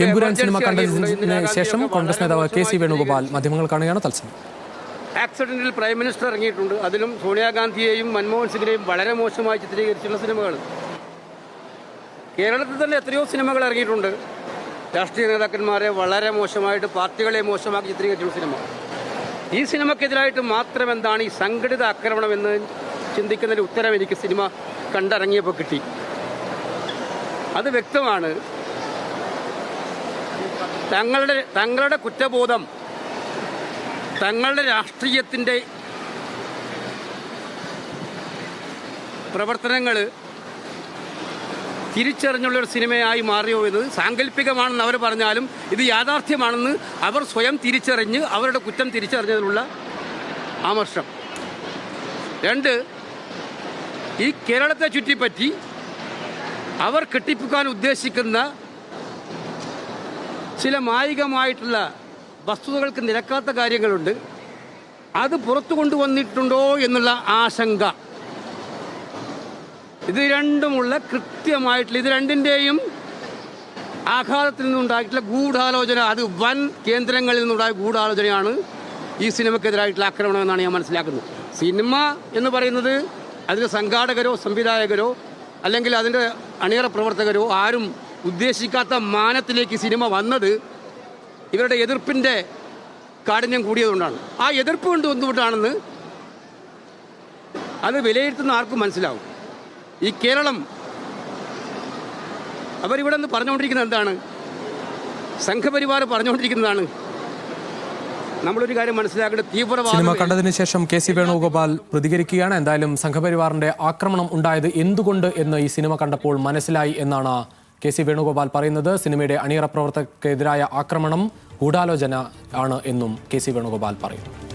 Empuraan cinema കണ്ടതിന് ശേഷം കോൺഗ്രസ് നേതാവ് കെ.സി. വേണുഗോപാൽ മാധ്യമങ്ങൾ കാണുകയാണ് തത്സമയം. ആക്സിഡന്റിൽ പ്രൈം മിനിസ്റ്റർ ഇറങ്ങിയിട്ടുണ്ട്. അതിലും സോണിയാഗാന്ധിയെയും മൻമോഹൻ സിംഗിനെയും വളരെ മോശമായി ചിത്രീകരിച്ചുള്ള സിനിമകൾ. കേരളത്തിൽ തന്നെ എത്രയോ സിനിമകൾ ഇറങ്ങിയിട്ടുണ്ട്. രാഷ്ട്രീയ നേതാക്കന്മാരെ വളരെ മോശമായിട്ട്, പാർട്ടികളെ മോശമാക്കി ചിത്രീകരിച്ചുള്ള സിനിമ. ഈ സിനിമയ്ക്കെതിരായിട്ട് മാത്രം എന്താണ് ഈ സംഘടിത ആക്രമണം എന്ന് ചിന്തിക്കുന്നതിന് ഉത്തരം എനിക്ക് സിനിമ കണ്ടിറങ്ങിയപ്പോൾ കിട്ടി. അത് വ്യക്തമാണ്. തങ്ങളുടെ കുറ്റബോധം, തങ്ങളുടെ രാഷ്ട്രീയത്തിൻ്റെ പ്രവർത്തനങ്ങൾ തിരിച്ചറിഞ്ഞുള്ളൊരു സിനിമയായി മാറിയോ എന്ന് സാങ്കല്പികമാണെന്ന് അവർ പറഞ്ഞാലും ഇത് യാഥാർത്ഥ്യമാണെന്ന് അവർ സ്വയം തിരിച്ചറിഞ്ഞ് അവരുടെ കുറ്റം തിരിച്ചറിഞ്ഞതിനുള്ള ആമർഷം. 2, ഈ കേരളത്തെ ചുറ്റിപ്പറ്റി അവർ കെട്ടിപ്പൊക്കാൻ ഉദ്ദേശിക്കുന്ന ചില മായികമായിട്ടുള്ള വസ്തുതകൾക്ക് നിരക്കാത്ത കാര്യങ്ങളുണ്ട്. അത് പുറത്തു കൊണ്ടുവന്നിട്ടുണ്ടോ എന്നുള്ള ആശങ്ക. ഇത് രണ്ടുമുള്ള കൃത്യമായിട്ടുള്ള, ഇത് രണ്ടിൻ്റെയും ആഘാതത്തിൽ നിന്നുണ്ടായിട്ടുള്ള ഗൂഢാലോചന, അത് വൻ കേന്ദ്രങ്ങളിൽ നിന്നുണ്ടായ ഗൂഢാലോചനയാണ് ഈ സിനിമയ്ക്കെതിരായിട്ടുള്ള ആക്രമണം എന്നാണ് ഞാൻ മനസ്സിലാക്കുന്നത്. സിനിമ എന്ന് പറയുന്നത് അതിൻ്റെ സംഘാടകരോ സംവിധായകരോ അല്ലെങ്കിൽ അതിൻ്റെ അണിയറ പ്രവർത്തകരോ ആരും ഉദ്ദേശിക്കാത്ത മാനത്തിലേക്ക് സിനിമ വന്നത് ഇവരുടെ എതിർപ്പിൻ്റെ കാഠിന്യം കൂടിയതുകൊണ്ടാണ്. ആ എതിർപ്പ് കൊണ്ട് എന്തുകൊണ്ടാണെന്ന് അത് വിലയിരുത്തുന്ന ആർക്കും മനസ്സിലാവും. ഈ കേരളം അവരിവിടെ നിന്ന് പറഞ്ഞുകൊണ്ടിരിക്കുന്നത് എന്താണ്? സംഘപരിവാർ പറഞ്ഞുകൊണ്ടിരിക്കുന്നതാണ്. നമ്മളൊരു കാര്യം മനസ്സിലാക്കേണ്ടത്, തീവ്രവാദം. സിനിമ കണ്ടതിന് ശേഷം കെ.സി. വേണുഗോപാൽ പ്രതികരിക്കുകയാണ്. എന്തായാലും സംഘപരിവാറിന്റെ ആക്രമണം ഉണ്ടായത് എന്തുകൊണ്ട് എന്ന് ഈ സിനിമ കണ്ടപ്പോൾ മനസ്സിലായി എന്നാണ് കെ.സി. വേണുഗോപാൽ പറയുന്നത്. സിനിമയുടെ അണിയറ പ്രവർത്തകർക്കെതിരായ ആക്രമണം ഗൂഢാലോചന ആണ് എന്നും കെ.സി. വേണുഗോപാൽ പറയുന്നു.